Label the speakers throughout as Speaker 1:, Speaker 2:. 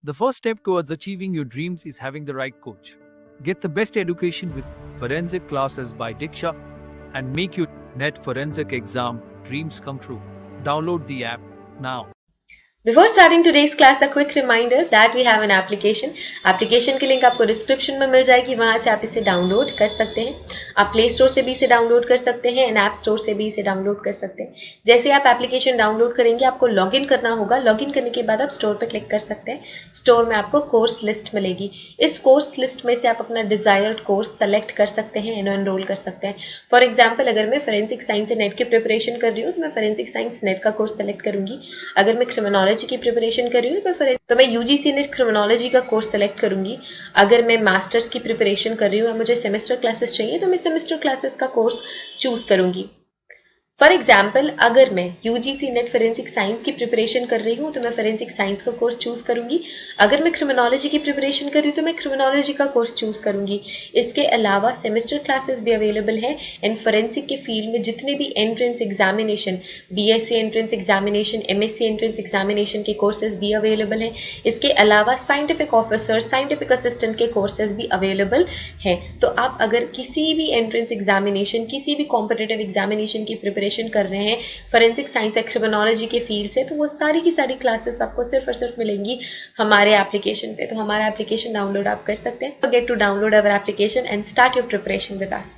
Speaker 1: The first step towards achieving your dreams is having the right coach. Get the best education with forensic classes by Diksha and make your NET forensic exam dreams come true. Download the app now.
Speaker 2: Before starting today's class, a quick reminder that we have an application. Application की link आपको description में मिल जाएगी, वहां से आप इसे download कर सकते हैं. आप प्ले स्टोर से भी इसे डाउनलोड कर सकते हैं एंड ऐप स्टोर से भी इसे डाउनलोड कर सकते हैं. जैसे आप एप्लीकेशन डाउनलोड करेंगे आपको लॉगिन करना होगा. लॉगिन करने के बाद आप स्टोर पर क्लिक कर सकते हैं. स्टोर में आपको कोर्स लिस्ट मिलेगी. इस कोर्स लिस्ट में से आप अपना डिजायर्ड कोर्स सेलेक्ट कर सकते हैं एंड एनरोल कर सकते हैं. फॉर एग्जाम्पल, अगर मैं फोरेंसिक साइंस नेट की प्रिपरेशन कर रही हूँ तो मैं फोरेंसिक साइंस नेट का कोर्स सेलेक्ट करूंगी. अगर मैं क्रिमिनोलॉजी की प्रिपरेशन कर रही हूँ तो मैं यूजीसी नेट क्रिमिनोलॉजी का कोर्स सेलेक्ट करूंगी. अगर मैं मास्टर्स की प्रिपरेशन कर रही हूँ, मुझे सेमेस्टर क्लासेस चाहिए तो मैं सेमेस्टर क्लासेस का कोर्स चूज करूंगी. फॉर एग्जाम्पल, अगर मैं यूजीसी नेट फोरेंसिक साइंस की प्रिपरेशन कर रही हूँ तो मैं फोरेंसिक साइंस का कोर्स चूज करूंगी. अगर मैं क्रिमिनोलॉजी की प्रिपरेशन कर रही हूँ तो मैं क्रिमिनोलॉजी का कोर्स चूज करूंगी. इसके अलावा सेमेस्टर क्लासेस भी अवेलेबल है एंड फोरेंसिक के फील्ड में जितने भी entrance examination, BSc entrance examination, MSc entrance examination के कोर्सेज भी अवेलेबल हैं. इसके अलावा साइंटिफिक ऑफिसर, साइंटिफिक असिस्टेंट के कोर्सेज भी अवेलेबल हैं. तो आप अगर किसी भी एंट्रेंस एग्जामिनेशन, किसी भी कॉम्पिटिटिव एग्जामिनेशन की प्रिपरेशन कर रहे हैं फोरेंसिक साइंस या क्रिमिनोलॉजी के फील्ड से, तो वो सारी की सारी क्लासेस आपको सिर्फ और सिर्फ मिलेंगी हमारे एप्लीकेशन पे. तो हमारा एप्लीकेशन डाउनलोड आप कर सकते हैं. Get to download our application and start your preparation with us.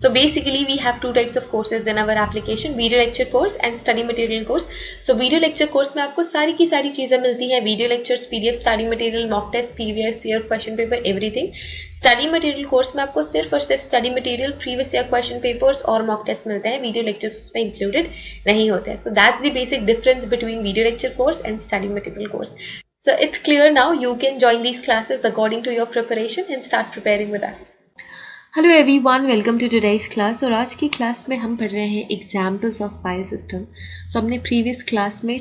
Speaker 2: So basically we have two types of courses in our application, video lecture course and study material course. So video lecture course में आपको सारी की सारी चीजें मिलती हैं. Video lectures, PDF, study material, mock test, previous year question paper, everything. Study material course में आपको सिर्फ और सिर्फ study material, previous year question papers और मॉक टेस्ट मिलते हैं. वीडियो लेक्चर्स उसमें इंक्लूडेड नहीं होते हैं. So that's the basic difference between video lecture course and study material course. So it's clear now. You can join these classes according to your preparation and start preparing with us. Hello everyone, welcome to today's class. और आज की class में हम पढ़ रहे हैं examples of file system. तो हमने प्रीवियस क्लास में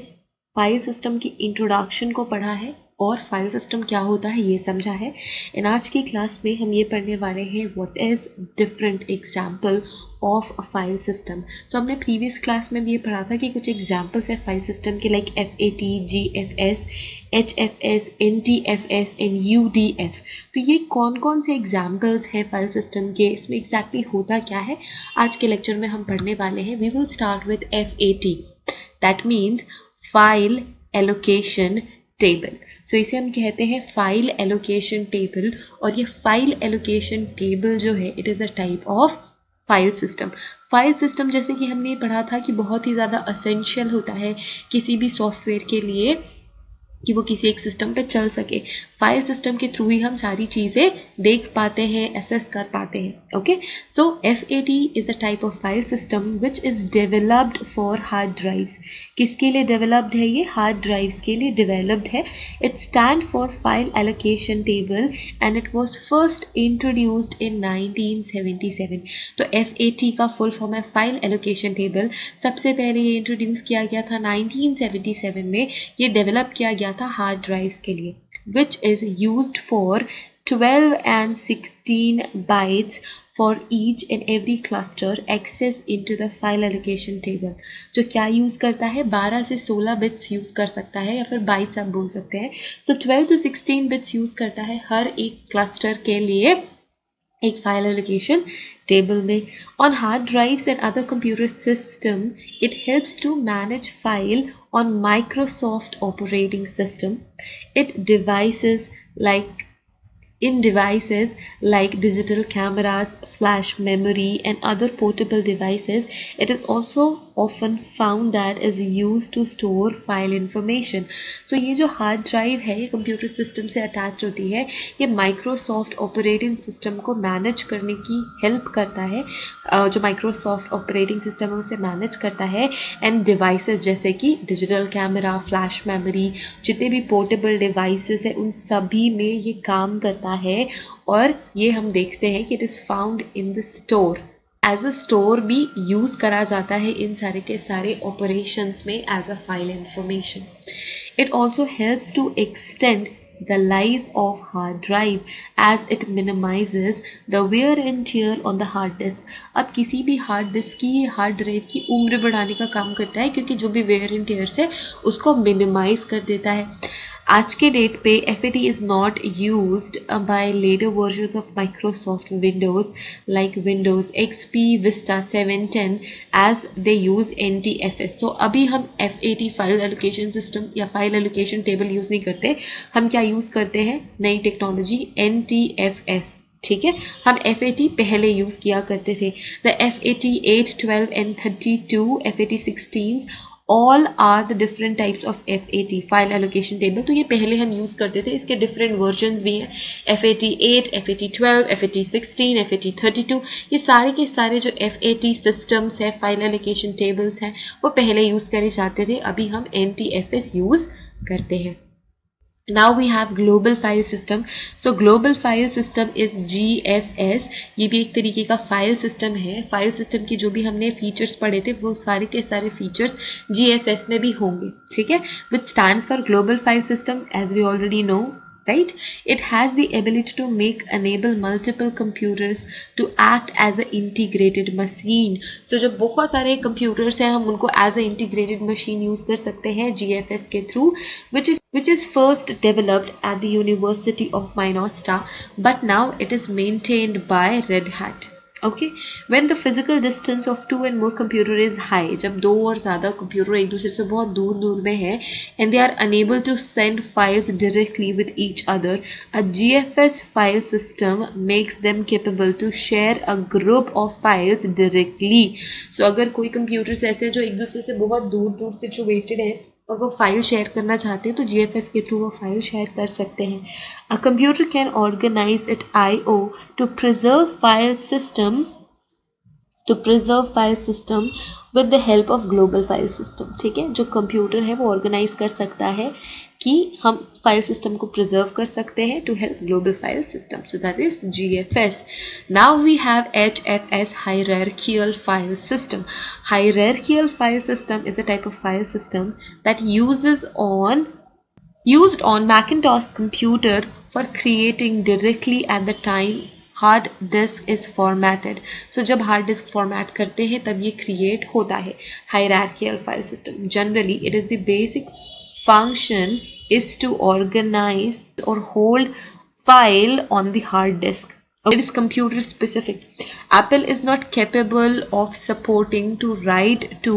Speaker 2: फाइल सिस्टम की इंट्रोडक्शन को पढ़ा है और फाइल सिस्टम क्या होता है ये समझा है. एंड आज की क्लास में हम ये पढ़ने वाले हैं what is different example of a file system. तो हमने प्रीवियस क्लास में भी ये पढ़ा था कि कुछ एग्जाम्पल्स है फाइल सिस्टम के, like FAT, GFS, HFS, NTFS and UDF. तो ये कौन कौन से एग्जाम्पल्स हैं फाइल सिस्टम के, इसमें एग्जैक्टली होता क्या है, आज के लेक्चर में हम पढ़ने वाले हैं. We will start with FAT, that means file allocation table. So इसे हम कहते हैं फाइल एलोकेशन टेबल. और ये फाइल एलोकेशन टेबल जो है it is a type of file system. File system जैसे कि हमने पढ़ा था कि बहुत ही ज़्यादा असेंशियल होता है किसी भी सॉफ्टवेयर के लिए कि वो किसी एक सिस्टम पे चल सके. फाइल सिस्टम के थ्रू ही हम सारी चीज़ें देख पाते हैं, एसेस कर पाते हैं. Okay, so FAT is a type of file system which is developed for hard drives. किसके लिए डेवलप्ड है ये? हार्ड ड्राइव्स के लिए डेवलप्ड है. It stand for file allocation table and it was first introduced in 1977. तो FAT का full form है फाइल एलोकेशन टेबल. सबसे पहले ये इंट्रोड्यूस किया गया था 1977 में. ये डेवलप किया गया था हार्ड ड्राइव्स के लिए, which is used for 12 and 16 bytes for each and every cluster access into the file allocation table. जो क्या यूज़ करता है? 12 से 16 बिट्स यूज़ कर सकता है या फिर बाइट्स आप बोल सकते हैं. सो 12 to 16 बिट्स यूज़ करता है हर एक क्लस्टर के लिए एक फाइल एलोकेशन टेबल में. On hard drives and other computer system it helps to manage file on Microsoft operating system. In devices like digital cameras, flash memory and other portable devices, it is also often found that is used to store file information. So ये जो hard drive है ये computer system से attach होती है. ये Microsoft operating system को manage करने की हेल्प करता है. जो माइक्रोसॉफ्ट ऑपरेटिंग सिस्टम है उसे मैनेज करता है. एंड डिवाइसेस जैसे कि डिजिटल कैमरा, फ्लैश मेमोरी, जितने भी पोर्टेबल डिवाइसेस हैं उन सभी में ये काम करता है. और ये हम देखते हैं कि it is found in the store. As a store भी यूज़ करा जाता है इन सारे के सारे ऑपरेशंस में as a file information. It also helps to extend the life of hard drive as it minimizes the wear and tear on the hard disk. अब किसी भी हार्ड डिस्क की, हार्ड ड्राइव की उम्र बढ़ाने का काम करता है क्योंकि जो भी वेयर एंड टेयर्स है उसको मिनिमाइज कर देता है. आज के डेट पे FAT is not used by later versions of Microsoft Windows like Windows XP, Vista 7, 10 as they use NTFS. So अभी हम FAT फाइल एलोकेशन सिस्टम या फाइल एलोकेशन टेबल यूज़ नहीं करते, हम क्या यूज़ करते हैं, नई टेक्नोलॉजी NTFS. ठीक है, हम FAT पहले यूज़ किया करते थे. The FAT 8, 12 and 32, FAT 16 all are the different types of FAT file allocation table. तो ये पहले हम यूज़ करते थे, इसके डिफरेंट वर्जन्स भी हैं. FAT 8, FAT 12, FAT 16, FAT 32, ये सारे के सारे जो FAT सिस्टम्स है, फाइल एलोकेशन टेबल्स हैं, वो पहले यूज़ करे जाते थे. अभी हम NTFS यूज़ करते हैं. Now we have global file system. So global file system is GFS. ये भी एक तरीके का फाइल सिस्टम है. फाइल सिस्टम की जो भी हमने फीचर्स पढ़े थे वो सारे के सारे फीचर्स GFS में भी होंगे. ठीक है, which stands for global file system as we already know. Right? It has the ability to enable multiple computers to act as an integrated machine. So जब बहुत सारे computers हैं, हम उनको as a integrated machine use कर सकते हैं GFS के through, which is first developed at the University of Minnesota, but now it is maintained by Red Hat. Okay, when the physical distance of two and more computer is high, जब दो और ज़्यादा computer एक दूसरे से बहुत दूर दूर में है, and they are unable to send files directly with each other, a GFS file system makes them capable to share a group of files directly. So अगर कोई कंप्यूटर्स ऐसे जो एक दूसरे से बहुत दूर दूर सिचुएटेड हैं और वो फाइल शेयर करना चाहते हैं, तो GFS के थ्रू वो फाइल शेयर कर सकते हैं. A computer can organise it IO to preserve file system with the help of global file system. ठीक है, जो कंप्यूटर है वो ऑर्गेनाइज कर सकता है कि हम फाइल सिस्टम को प्रिजर्व कर सकते हैं to help global file system. So that is GFS. Now we have HFS, hierarchical file system. Hierarchical file system is a type of file system that used on Macintosh computer for creating directly at the time hard disk is formatted. So जब hard disc format करते हैं तब ये create होता है hierarchical file system. Generally it is the basic function is to organize or hold file on the hard disk. It is computer specific. Apple is not capable of supporting to write to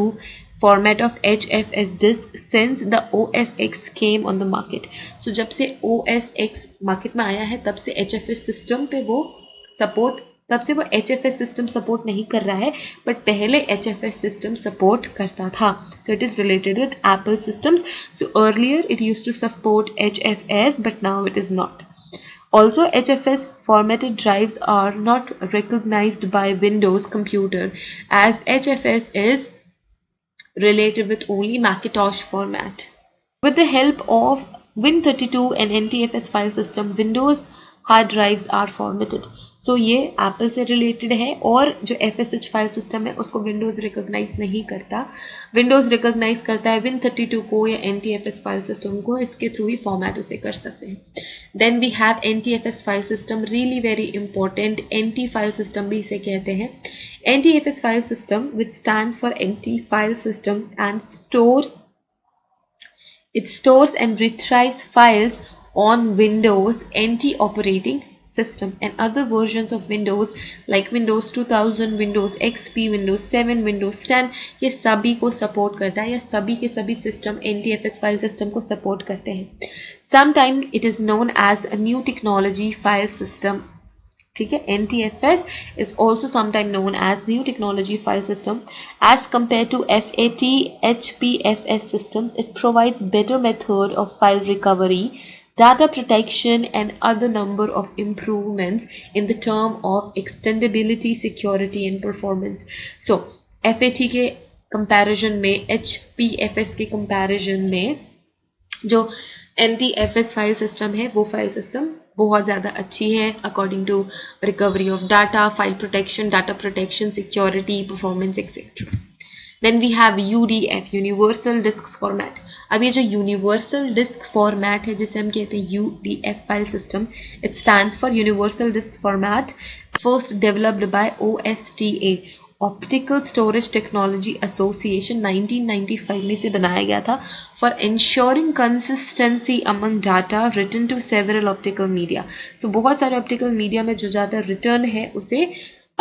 Speaker 2: format of HFS disk since the OS X came on the market. So जब से OS X market में आया है तब से HFS system पे वो support तब से वो HFS सिस्टम सपोर्ट नहीं कर रहा है, बट पहले HFS सिस्टम सपोर्ट करता था. So it is related with Apple systems. So earlier it used to support HFS, but now it is not. Also, HFS formatted drives are not recognized by Windows computer as HFS is related with only Macintosh format. With the help of Win32 and NTFS file system, Windows hard drives are formatted. सो ये Apple से related है और जो FSH file system है उसको Windows recognise नहीं करता. Windows recognise करता है Win32 को या NTFS फाइल सिस्टम को, इसके थ्रू ही फॉर्मेट उसे कर सकते हैं. Then we have NTFS file system, really very important. NT file system भी इसे कहते हैं. NTFS file system which stands for NT file system and stores and retrieves files on Windows NT operating system and other versions of Windows like Windows 2000, Windows XP, Windows 7, Windows 10, ये सभी को support करता है या सभी के सभी system NTFS file system को सपोर्ट करते हैं. Sometimes it is known as a new technology file system. ठीक है, NTFS is also sometimes known as new technology file system. As compared to FAT, HPFS systems, it provides better method of file recovery, data protection and other number of improvements in the term of extendability, security and performance. So FAT के comparison में, HPFS के comparison में जो NTFS file system है वो file system बहुत ज़्यादा अच्छी है according to recovery of data, file protection, data protection, security, performance etcetera. Then we have UDF, universal disk format. अब ये जो यूनिवर्सल डिस्क फॉर्मेट है जिसे हम कहते हैं UDF file system, it stands for universal disk format, first developed by OSTA. Optical storage technology association 1995 में से बनाया गया था for ensuring consistency among data written to several optical media. So बहुत सारे ऑप्टिकल मीडिया में जो डाटा रिटर्न है उसे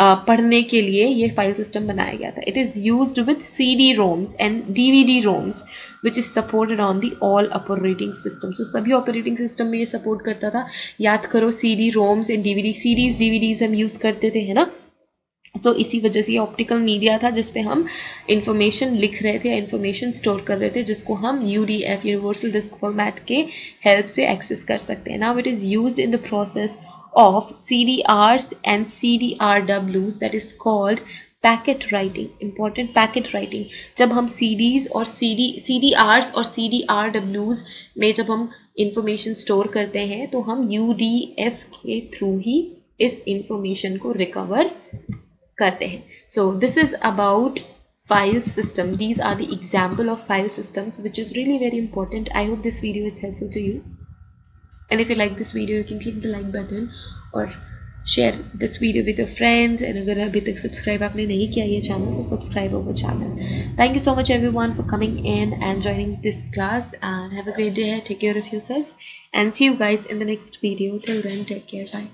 Speaker 2: पढ़ने के लिए ये फाइल सिस्टम बनाया गया था। It is used with CD ROMs and DVD ROMs which is supported on the all operating system. So सभी ऑपरेटिंग सिस्टम में ये सपोर्ट करता था। याद करो CD ROMs and DVD series DVDs हम यूज़ करते थे, है ना। सो इसी वजह से ये ऑप्टिकल मीडिया था जिसपे हम इंफॉर्मेशन लिख रहे थे, इंफॉर्मेशन स्टोर कर रहे थे, जिसको हम UDF यूनिवर्सल डिस्क फॉर्मेट के हेल्प से एक्सेस कर सकते हैं। Now it is used in the process of CDRs and CDRWs, that is called packet writing. Important, packet writing. जब हम CDs और CDRs और CDRWs में जब हम इंफॉर्मेशन स्टोर करते हैं तो हम UDF के थ्रू ही इस इंफॉर्मेशन को रिकवर करते हैं। So this is about file system. These are the example of file systems which is really very important. I hope this video is helpful to you. And if you like this video, you can click the like button or share this video with your friends. And अगर अभी तक subscribe आपने नहीं किया ये channel, so subscribe our channel. Thank you so much everyone for coming in and joining this class, and have a great day ahead. Take care of yourselves and see you guys in the next video. Till then, take care. Bye.